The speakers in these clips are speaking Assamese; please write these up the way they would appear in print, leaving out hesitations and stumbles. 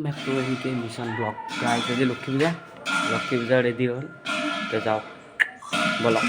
मैं तो यही के मिशन ब्लॉग ट्राई कर लक्ष्मी पूजा रेडी हो तो जाओ बोलो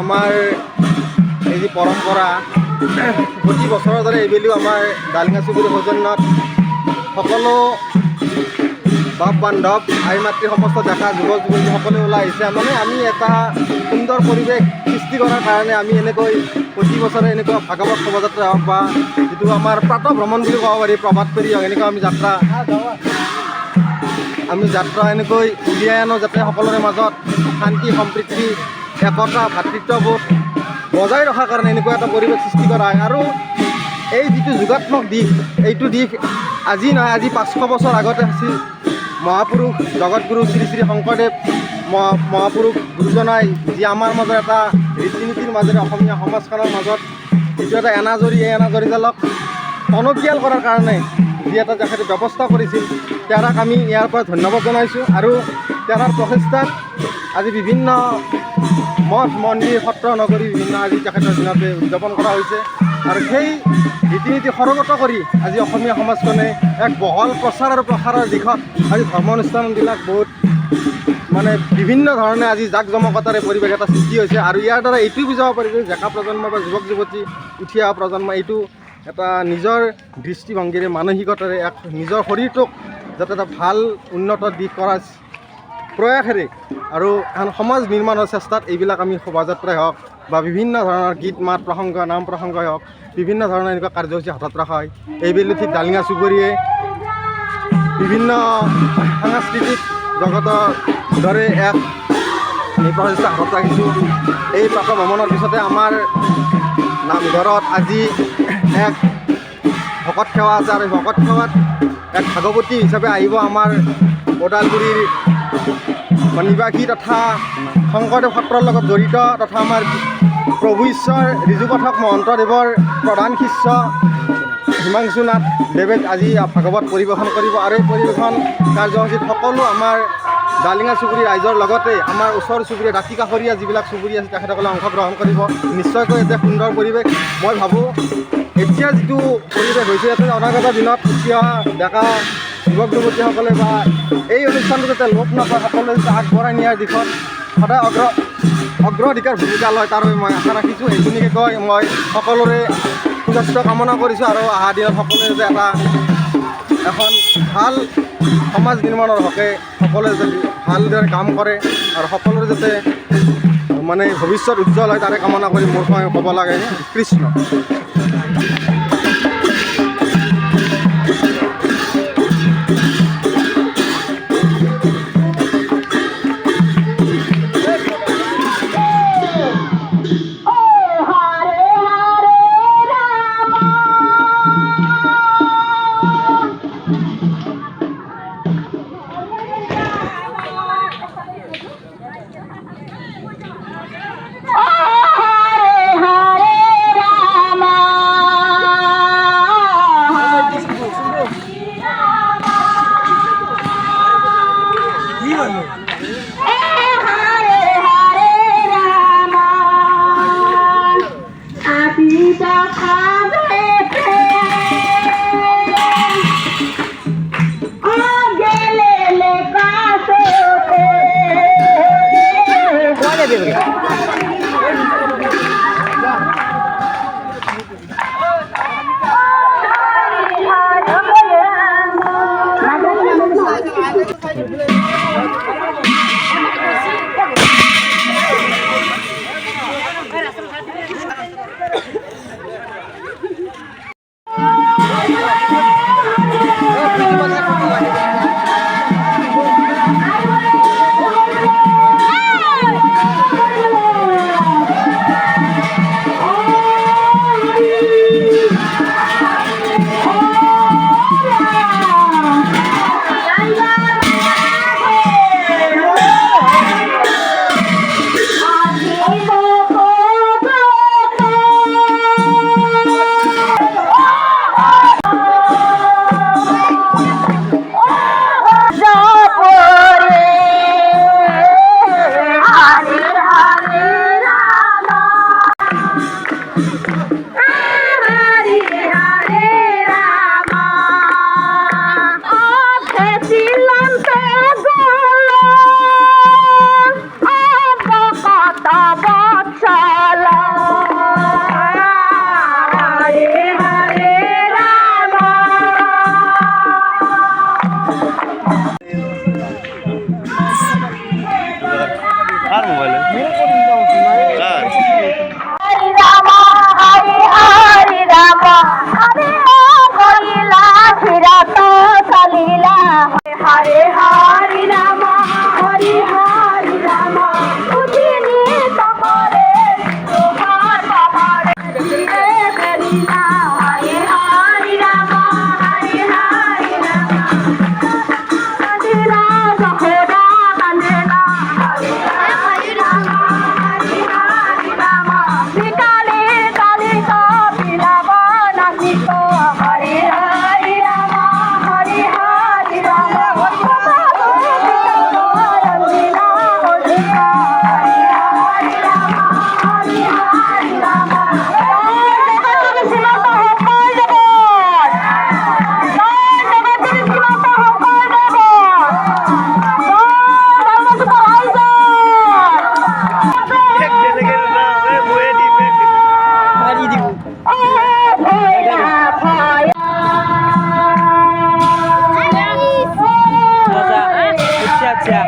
আমাৰ এই যি পৰম্পৰা প্ৰতি বছৰৰ দৰে এইবেলিও আমাৰ ডালিঙা চুবুৰী সৌজন্যত সকলো বাপ বান্ধৱ আই মাতৃ সমস্ত ডেকা যুৱক যুৱতী সকলোৱে ওলাই আহিছে। মানে আমি এটা সুন্দৰ পৰিৱেশ সৃষ্টি কৰাৰ কাৰণে আমি এনেকৈ প্ৰতি বছৰে এনেকুৱা ভাগৱত শোভাযাত্ৰা হওক বা যিটো আমাৰ প্ৰাতঃ ভ্ৰমণ বুলি ক'ব পাৰি, প্ৰভাত ফেৰী হওক, এনেকুৱা আমি যাত্ৰা এনেকৈ উলিয়াই আনো যাতে সকলোৰে মাজত শান্তি সম্প্ৰীতি একতা ভাতৃত্ববোধ বজাই ৰখাৰ কাৰণে এনেকুৱা এটা পৰিৱেশ সৃষ্টি কৰা হয়। আৰু এই যিটো যোগাত্মক দিশ, এইটো দিশ আজি নহয়, আজি 500 বছৰ আগতে আছিল। মহাপুৰুষ জগতগুৰু শ্ৰী শ্ৰী শংকৰদেৱ মহাপুৰুষ গুৰুজনাই যি আমাৰ মাজত এটা ৰীতি নীতিৰ মাজেৰে অসমীয়া সমাজখনৰ মাজত যিটো এটা এনাজৰী, এই এনাজৰীডালক টনকিয়াল কৰাৰ কাৰণে যি এটা তেখেতে ব্যৱস্থা কৰিছিল, তেওঁক আমি ইয়াৰ পৰা ধন্যবাদ জনাইছোঁ। আৰু তেওঁৰ প্ৰচেষ্টাত আজি বিভিন্ন মঠ মন্দিৰ সত্ৰ নগৰী বিভিন্ন আজি তেখেতৰ দিনতে উদযাপন কৰা হৈছে। আৰু সেই ৰীতি নীতি সৰগত কৰি আজি অসমীয়া সমাজখনে এক বহল প্ৰচাৰ আৰু প্ৰসাৰৰ দিশত আজি ধৰ্মানুষ্ঠানবিলাক বহুত মানে বিভিন্ন ধৰণে আজি জাক জমকতাৰে পৰিৱেশ এটা সৃষ্টি হৈছে। আৰু ইয়াৰ দ্বাৰা এইটোও বুজাব পাৰি যে ডেকা প্ৰজন্ম বা যুৱক যুৱতী উঠি অহা প্ৰজন্ম এইটো এটা নিজৰ দৃষ্টিভংগীৰে মানসিকতাৰে এক নিজৰ শৰীৰটোক যাতে এটা ভাল উন্নত দিশ কৰাৰ প্ৰয়াসেৰে আৰু এখন সমাজ নিৰ্মাণৰ চেষ্টাত এইবিলাক আমি শোভাযাত্ৰাই হওক বা বিভিন্ন ধৰণৰ গীত মাত প্ৰসংগ নাম প্ৰসংগই হওক বিভিন্ন ধৰণৰ এনেকুৱা কাৰ্যসূচী হাতত ৰখা হয়। এইবেলি ঠিক ডালিঙা চুবুৰীয়ে বিভিন্ন সাংস্কৃতিক জগতৰ দৰে এক প্ৰচেষ্টা হাতত ৰাখিছোঁ। এই প্ৰাতঃ ভ্ৰমণৰ পিছতে আমাৰ নামঘৰত আজি এক ভকত সেৱা আছে আৰু ভকত সেৱাত এক ভাগৱতী হিচাপে আহিব আমাৰ ওদালগুৰিৰ নিবাসী তথা শংকৰদেৱ সত্ৰৰ লগত জড়িত তথা আমাৰ প্ৰভু ঈশ্বৰ ঋজুপাঠক মহন্তদেৱৰ প্ৰধান শিষ্য হিমাংশু নাথ দেৱে আজি ভাগৱত পৰিৱেশন কৰিব। আৰু এই পৰিৱেশন কাৰ্যসূচীত সকলো আমাৰ ডালিঙা চুবুৰী ৰাইজৰ লগতে আমাৰ ওচৰ চুবুৰীয়া দাঁতি কাষৰীয়া যিবিলাক চুবুৰী আছে তেখেতসকলে অংশগ্ৰহণ কৰিব। নিশ্চয়কৈ এতে সুন্দৰ পৰিৱেশ। মই ভাবোঁ এতিয়া যিটো পৰিৱেশ হৈছে ইয়াতে অনাগত দিনত উঠি অহা ডেকা যুৱক যুৱতীসকলে বা এই অনুষ্ঠানটো যাতে লোপ নাপায়, সকলোৱে যাতে আগবঢ়াই নিয়াৰ দিশত সদায় অগ্ৰাধিকাৰ ভূমিকা লয় তাৰ বাবে মই আশা ৰাখিছোঁ। এইখিনিকে কৈ মই সকলোৰে সুস্বাস্থ্য কামনা কৰিছোঁ আৰু অহা দিনত সকলোৱে যাতে এখন ভাল সমাজ নিৰ্মাণৰ হকে সকলোৱে যাতে ভালদৰে কাম কৰে আৰু সকলোৰে যাতে মানে ভৱিষ্যত উজ্জ্বল হয় তাৰে কামনা কৰি মোৰ ক'ব লাগে কৃষ্ণ। কার মোবাইলে কার Hari Rama, Hari Rama, Hare Kalila, Hirata Kalila, Hare Hari Rama, Hari Rama, Ujini Tamare, Tuhar Tamare, Jire Kalila, Hare Rama, Hare Rama, Kandila Zahoda Kandila, Hare Rama, Hare Rama, Vikali Kali Kapila Banasito, Hare Rama, Hare Rama, Rangila Odhika, Hare Rama, Hare Rama, Srimata Hokal Jagat, Jagat Srimata Hokal Jagat, Dharma Supervisor. আচ্ছা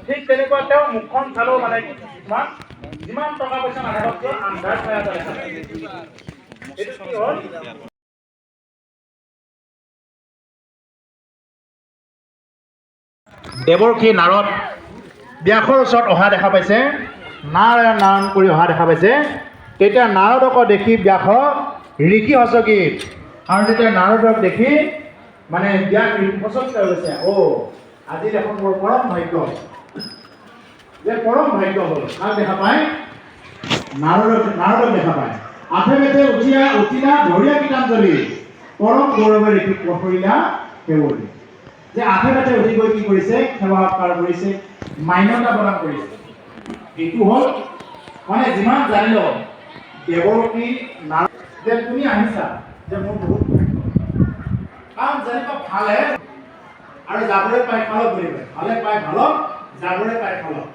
ঠিক তেনেকুৱা তেওঁ মুখখন চালেও মানে কিছুমান যিমান টকা পইচা নাথাকক কিয় আন্ধাৰ ছায়া এটা দেখা যায়। এইটো কি হ'ল দেৱৰ্ষি নাৰদ ব্যাসৰ ওচৰত অহা দেখা পাইছে, নাৰায়ণ নাৰায়ণ কৰি অহা দেখা পাইছে। তেতিয়া নাৰদক দেখি ব্যাস ঋষি হচকি আৰু তেতিয়া নাৰদক দেখি মানে ব্যাস হচকি হৈ গৈছে। আজি দেখোন মোৰ পৰম ভাগ্য যে পৰম ভাগ্য হ'ল। কাক দেখা পায়? নাৰদক দেখা পায়। আঠে বেঠে উঠিলা ধৰিয়া গীতাঞ্জলি পৰম গৌৰৱে ঋষি কৰিলা সেৱৰী। যে আঠে বেঠে উঠি গৈ কি কৰিছে? সেৱা সৎকাৰ কৰিছে, মান্যতা প্ৰদান কৰিছে। এইটো হ'ল মানে যিমান জানিলো দেৱৰ্ষি নাৰদ যে তুমি আহিছা যে মোৰ বহুত কাৰণ জানিব ভালে আৰু যাবলৈ পাই খালক বুলি কয়। ভালে পাই ভালক, যাবলৈ পাই খালক।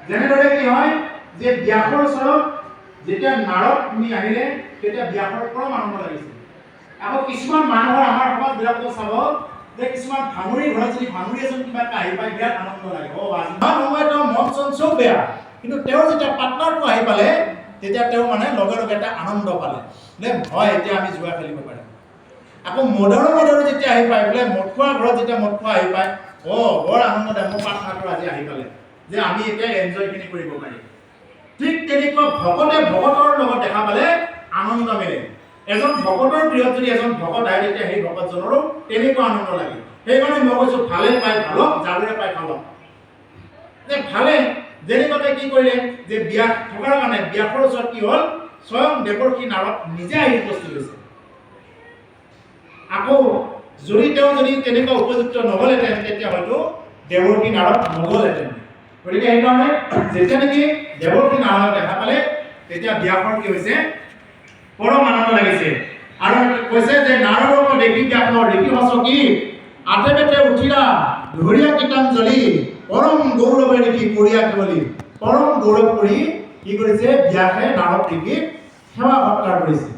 যেনেদৰে কি হয় যে ব্যাসৰ ওচৰত যেতিয়া নাৰদ মুনি আহিলে তেতিয়া ব্যাসৰ পৰম আনন্দ লাগিছে। আকৌ কিছুমান মানুহৰ আমাৰ সমাজবিলাকত চাব যে কিছুমান ভাঙৰি ঘৰত যদি ভাঙৰি এজন কিবা এটা আহি পায় বিৰাট আনন্দ লাগে। আজি সময়ত মন চন চব বেয়া, কিন্তু তেওঁৰ যেতিয়া পাৰ্টনাৰটো আহি পালে তেতিয়া তেওঁ মানে লগে লগে এটা আনন্দ পালে যে হয় এতিয়া আমি জুৱা খেলিব পাৰিম। আকৌ মদৰো যেতিয়া আহি পায় বোলে মদ খোৱা ঘৰত যেতিয়া মদ খোৱা আহি পায় বৰ আনন্দ দেয় মোৰ পাৰ্টনাৰটো আজি আহি পালে যে আমি এতিয়া এনজয়খিনি কৰিব পাৰিম। ঠিক তেনেকুৱা ভকতে ভকতৰ লগত দেখা পালে আনন্দ মিলে। এজন ভকতৰ প্ৰিয়ত যদি এজন ভকত আহে তেতিয়া সেই ভকতজনৰো তেনেকুৱা আনন্দ লাগে। সেইকাৰণে মই কৈছোঁ ভালে পাই ভালক, যাবলৈ পাই ভালক। যে ভালে যেনেকৈ কি কৰিলে যে ব্যাস থকাৰ কাৰণে ব্যাসৰ ওচৰত কি হ'ল স্বয়ং দেৱৰ্ষি নাৰদ নিজে আহি উপস্থিত হৈছে। আকৌ যদি তেওঁ তেনেকুৱা উপযুক্ত নহ'লেহেঁতেন তেতিয়া হয়তো দেৱৰ্ষি নাৰদ নগ'লহেঁতেন। গতিকে সেইকাৰণে যেতিয়া নেকি দেৱৰ্ষি নাৰদক দেখা পালে তেতিয়া ব্যাসৰ কি হৈছে পৰম আনন্দ লাগিছে। আৰু কৈছে যে নাৰদক দেখি ব্যাসৰ ঋষি হচকি আঠে বেঠে উঠিলা ধৰিয়া গীতাঞ্জলি পৰম গৌৰৱে ঋষি কৰিয়া কেৱলী। পৰম গৌৰৱ কৰি কি কৰিছে ব্যাসে নাৰদ ঋষিক সেৱা সৎকাৰ কৰিছে।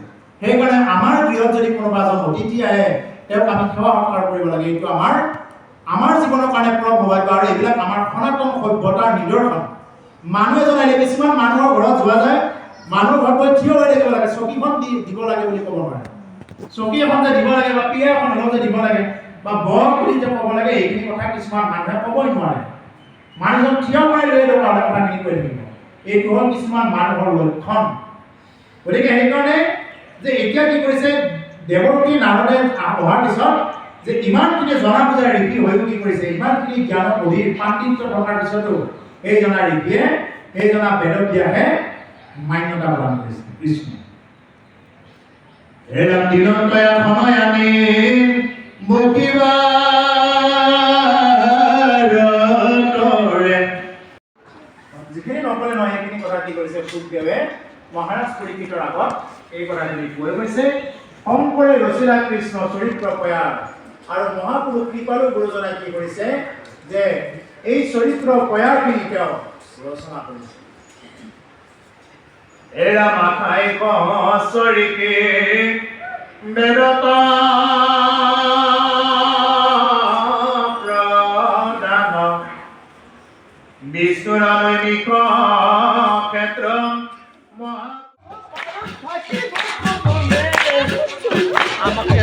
সেইকাৰণে আমাৰ গৃহত যদি কোনোবা এজন অতিথি আহে তেওঁক আমি সেৱা সৎকাৰ কৰিব লাগে। এইটো আমাৰ জীৱনৰ কাৰণে পৰম সৌভাগ্য আৰু এইবিলাক আমাৰ সনাতন সভ্যতাৰ নিদৰ্শন। মানুহ এজন আহিলে কিছুমান মানুহৰ ঘৰত যোৱা যায়, মানুহৰ ঘৰত গৈ থিয় হৈ থাকিব লাগে, চকীখন দিব লাগে বুলি ক'ব নোৱাৰে। চকী এখন যে দিব লাগে বা পিয়া এখন হ'লেও যে দিব লাগে বা বৰ বুলি যে ক'ব লাগে এইখিনি কথা কিছুমান মানুহে ক'বই নোৱাৰে। মানুহজন থিয় কৰাই লৈ ল'ব হ'লে কথাখিনি কৈ থাকিব। এইটো হ'ল কিছুমান মানুহৰ লক্ষণ। গতিকে সেইকাৰণে যে এতিয়া কি কৰিছে দেৱৰ্ষি নাৰদে অহাৰ পিছত যে ইমানখিনি জনা বুজা ঋষি হৈ কি কৰিছে ইমানখিনি জ্ঞানৰ অধীৰ পাণ্ডিত্য থকাৰ পিছতো সেইজনা ঋষিয়ে সেইজনা বেদব্যাসে মান্যতা প্ৰদান কৰিছে। কৃষ্ণ এৰা দিনত পায় সময় আমি যিখিনি নকলে নহয় সেইখিনি কথা কি কৰিছে সুখদেৱে মহাৰাজ পৰীক্ষিতৰ আগত এই কথাখিনি কৈ গৈছে। শংকৰে ৰচিলা কৃষ্ণ চৰিত্ৰ প্ৰয়াস আৰু মহাপুৰুষ কৃপালু গুৰুজনাই কি কৰিছে যে এই চৰিত্ৰ প্ৰয়াসখিনি তেওঁ ৰচনা কৰিছে। এৰা মাথাই কচৰিকে বেদত প্ৰদান বিশ্বৰামনিক ক্ষেত্ৰ আমাকে